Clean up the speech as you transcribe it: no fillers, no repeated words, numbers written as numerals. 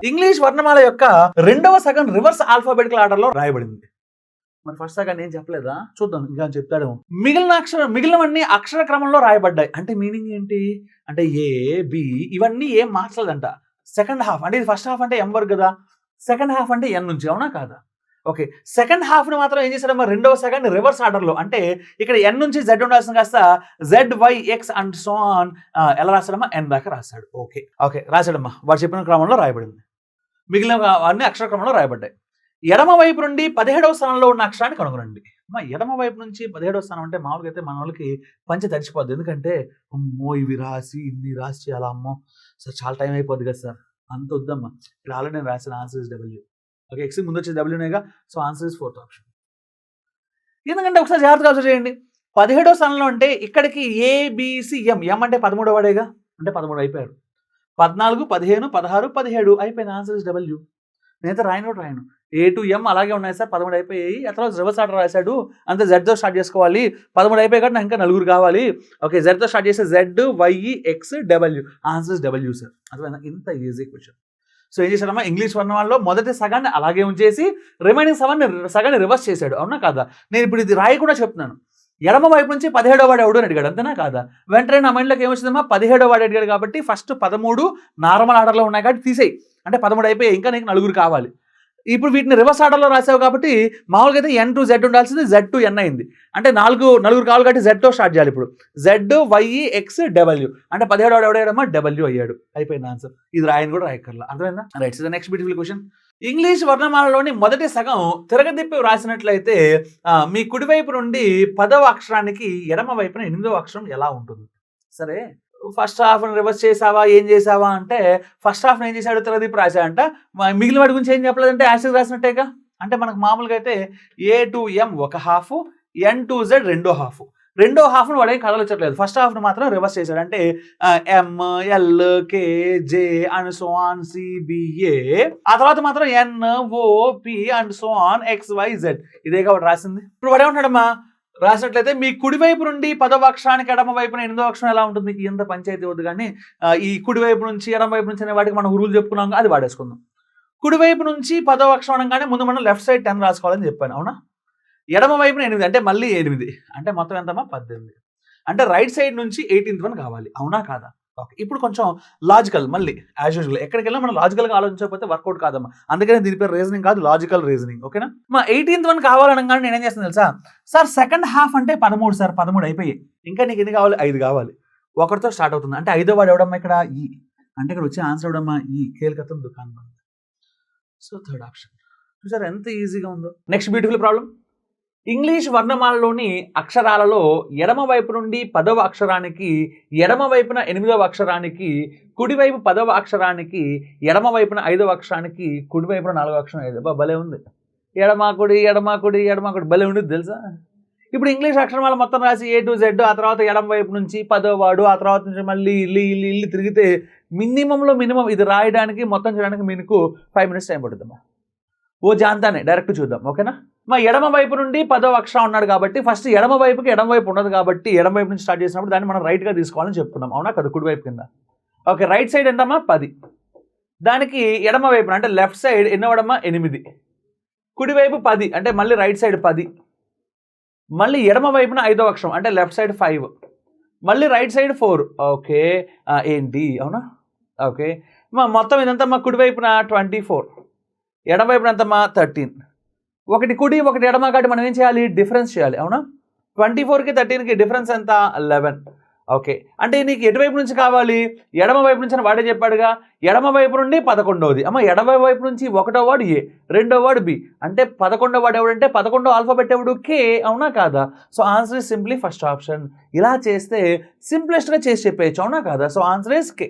English వర్ణమాల యొక్క రెండవ సగం రివర్స్ ఆల్ఫాబెటికల్ ఆర్డర్ లో రాయబడింది. మరి ఫస్ట్ సగం నేను చెప్పలేదా? చూద్దాం, ఇంకా చెప్తాడు. మిగిలినవన్నీ అక్షర క్రమంలో రాయబడ్డాయి. అంటే మీనింగ్ ఏంటి అంటే ఏ బి ఇవన్నీ ఏం మార్చలేదంట. సెకండ్ హాఫ్ అంటే ఇది ఫస్ట్ హాఫ్ అంటే ఎం వరకు కదా, సెకండ్ హాఫ్ అంటే ఎన్ నుంచి, అవునా కాదా? ఓకే, సెకండ్ హాఫ్ ని మాత్రం ఏం చేశాడమ్మా, రెండవ సగాన్ని రివర్స్ ఆర్డర్ లో, అంటే ఇక్కడ ఎన్ నుంచి జెడ్ ఉండాల్సిన కాస్త Z Y X and so on ఎలా రాశాడమ్మా, ఎన్ దాకా రాశాడు. ఓకే ఓకే రాశాడమ్మా, వాడు చెప్పిన క్రమంలో రాయబడింది. మిగిలిన అన్ని అక్షర క్రమంలో రాయబడ్డాయి. ఎడమ వైపు నుండి 17వ స్థానంలో ఉన్న అక్షరాన్ని కనుగొనండి. అమ్మా ఎడమ వైపు నుంచి 17వ స్థానం అంటే మామూలుగా అయితే మన వాళ్ళకి పంచి తడిచిపోద్ది. ఎందుకంటే అమ్మో ఇవి రాసి ఇన్ని రాసి చేయాలా, అమ్మో సార్ చాలా టైం అయిపోద్ది కదా సార్, అంత వద్దమ్మా. ఇక్కడ ఆల్రెడీ నేను రాసిన answer is W. Okay, X ముందు వచ్చేది డబ్ల్యూనేగా, so answer is 4th option. ఎందుకంటే ఒకసారి జాగ్రత్తగా అబ్జర్వ్ చేయండి, 17వ స్థానంలో అంటే ఇక్కడికి ఏబిసి ఎం, ఎం అంటే 13వ వాడేగా, అంటే 13 అయిపోయారు. 14, 15, 16, 17 అయిపోయింది. Answer is W. నేనైతే రాయను ఏ టు ఎం అలాగే ఉన్నాయి సార్, 13 అయిపోయాయి. అట్లా రివర్స్ ఆర్డర్ రాశాడు, అంతే జెడ్తో స్టార్ట్ చేసుకోవాలి. 13 అయిపోయి కాబట్టి నాకు ఇంకా 4 కావాలి. ఓకే, జెడ్తో స్టార్ట్ చేస్తే Z Y X W, answer is W sir. అర్థమైనా? ఇంత ఈజీ క్వశ్చన్. సో ఏం చేశాడమ్మా, ఇంగ్లీష్ వర్ణమాలలో మొదటి సగాన్ని అలాగే ఉంచేసి రిమైనింగ్ సగాన్ని రివర్స్ చేశాడు, అవునా కాదా? నేను ఇప్పుడు ఇది రాయకుండా చెప్తున్నాను. ఎడమ వైపు నుంచి 17వ వాడు ఎవడు అని అడిగాడు, అంతేనా కాదా? వెంటనే నా మైండ్లోకి ఏమొచ్చిందమ్మా, 17వ వాడు అడిగాడు కాబట్టి ఫస్ట్ 13 నార్మల్ ఆర్డర్లో ఉన్నాయి కాబట్టి తీసేయి, అంటే 13 అయిపోయి ఇంకా నీకు 4 కావాలి. ఇప్పుడు వీటిని రివర్స్ ఆర్డర్లో రాసావు కాబట్టి మామూలుగా అయితే ఎన్ టు జెడ్ ఉండాల్సింది జెడ్ టు ఎన్ అయింది. అంటే 4 కావాలి కాబట్టి జెడ్తో స్టార్ట్ చేయాలి. ఇప్పుడు జెడ్ వై ఎక్స్ డబ్ల్యూ, అంటే 17వ వాడు ఎవడయ్యాడమ్మా, డబ్ల్యూ అయ్యాడు. అయిపోయింది ఆన్సర్. ఇది రాయని కూడా రాయక్కర్లా. అర్థమైందా? Right. So next beautiful question. English వర్ణమాలలోని మొదటి సగం తిరగదిప్పి రాసినట్లయితే మీ కుడివైపు నుండి 10వ అక్షరానికి ఎడమ వైపున 8వ అక్షరం ఎలా ఉంటుంది? సరే, ఫస్ట్ హాఫ్ రివర్స్ చేసావా, ఏం చేసావా అంటే ఫస్ట్ హాఫ్ ఏం చేశాడు, తిరగదిప్పి రాశాడంట. మిగిలిన వాడి గురించి ఏం చెప్పలేదంటే యాసిడ్ రాసినట్టేగా. అంటే మనకు మామూలుగా అయితే ఏ టు ఎం ఒక హాఫ్, ఎన్ టు జెడ్ రెండో హాఫ్ను వాడేం కదలొచ్చట్లేదు. ఫస్ట్ హాఫ్ను మాత్రం రివర్స్ చేశాడు. అంటే M L K J and so on CBA, ఆ తర్వాత మాత్రం N O P and so on X Y Z, ఇదే కాబట్టి రాసింది. ఇప్పుడు వాడు ఏమంటాడమ్మా, రాసినట్లయితే మీ కుడివైపు నుండి 10వ అక్షరానికి ఎడమ వైపున 8వ అక్షరం ఎలా ఉంటుంది? ఎంత పంచాయతీ వద్దు కానీ ఈ కుడివైపు నుంచి ఎడమ వైపు నుంచి అనే వాటికి మనం రూల్ చెప్పుకున్నాం, అది వాడేసుకుందాం. కుడివైపు నుంచి 10వ అక్షరం అనగానే ముందు మనం లెఫ్ట్ సైడ్ 10 రాసుకోవాలని చెప్పాను, అవునా? ఎడమ వైపున 8 అంటే మళ్ళీ 8, అంటే మొత్తం ఎంతమ్మా 18. అంటే రైట్ సైడ్ నుంచి 18th వన్ కావాలి, అవునా కాదా? ఓకే, ఇప్పుడు కొంచెం లాజికల్, మళ్ళీ యాజ్ యూజువల్ ఎక్కడికి వెళ్ళినా మనం లాజికల్గా ఆలోచించకపోతే వర్కౌట్ కాదమ్మా. అందుకనే దీని పేరు రీజనింగ్ కాదు, లాజికల్ రీజనింగ్. ఓకేనా? మా 18th వన్ కావాలనగానే నేనేం చేస్తాను తెలుసా, సార్ సెకండ్ హాఫ్ అంటే 13 సార్, 13 అయిపోయాయి, ఇంకా నీకు ఎన్ని కావాలి, 5 కావాలి. ఒకటితో స్టార్ట్ అవుతుంది, అంటే 5వ వాడు ఎవడమ్మా ఇక్కడ ఈ, అంటే ఇక్కడ వచ్చే ఆన్సర్ ఎవడమ్మా ఈ, కేల్కతం దుకాన్ బంద్. So 3rd option. చూసారు ఎంత ఈజీగా ఉందో. Next beautiful problem. ఇంగ్లీష్ వర్ణమాలలోని అక్షరాలలో ఎడమ వైపు నుండి 10వ అక్షరానికి, ఎడమ వైపున 8వ అక్షరానికి, కుడివైపు 10వ అక్షరానికి, ఎడమ వైపున 5వ అక్షరానికి, కుడివైపున 4వ అక్షరం ఏది? భలే ఉంది. ఎడమాకుడి భలే ఉండేది తెలుసా? ఇప్పుడు ఇంగ్లీష్ అక్షరమాల మొత్తం రాసి ఏ టు జెడ్, ఆ తర్వాత ఎడమ వైపు నుంచి 10వ వాడు, ఆ తర్వాత నుంచి మళ్ళీ ఇల్లు తిరిగితే మినిమం ఇది రాయడానికి మొత్తం చేయడానికి మీకు 5 minutes టైం పడుతుందమ్మా. ఓ జాంతానే డైరెక్ట్ చూద్దాం, ఓకేనా? మా ఎడమ వైపు నుండి 10వ అక్షరం ఉన్నాడు కాబట్టి ఫస్ట్ ఎడమ వైపుకి ఎడమ వైపు ఉన్నది కాబట్టి ఎడమ వైపు నుంచి స్టార్ట్ చేసినప్పుడు దాన్ని మనం రైట్గా తీసుకోవాలని చెప్పుకున్నాం, అవునా కదా? కుడివైపు కింద. ఓకే, రైట్ సైడ్ ఎంతమ్మా 10, దానికి ఎడమ వైపున అంటే లెఫ్ట్ సైడ్ ఎన్నవడమ్మా 8, కుడివైపు 10 అంటే మళ్ళీ రైట్ సైడ్ 10, మళ్ళీ ఎడమ వైపున 5వ అక్షరం అంటే లెఫ్ట్ సైడ్ 5, మళ్ళీ రైట్ సైడ్ 4. ఓకే, ఏంటి అవునా? ఓకే, మొత్తం ఇదంతా మా కుడివైపున 24, ఎడమ వైపున ఎంతమ్మా 13. ఒకటి కుడి ఒకటి ఎడమ కాబట్టి మనం ఏం చేయాలి, డిఫరెన్స్ చేయాలి, అవునా? 24కి 13కి డిఫరెన్స్ ఎంత 11. ఓకే, అంటే నీకు ఎటువైపు నుంచి కావాలి, ఎడమ వైపు నుంచి అని వాడే చెప్పాడుగా. ఎడమ వైపు నుండి 11వది, అమ్మ ఎడమ వైపు నుంచి 1వ వాడు ఏ, 2వ వాడు బి, అంటే 11వ వాడు ఎవడంటే 11వ ఆల్ఫాబెట్ ఎవడు కే, అవునా కాదా? So answer is simply first option. ఇలా చేస్తే సింప్లెస్ట్గా చేసి చెప్పేయచ్చు, అవునా కాదా? So answer is K.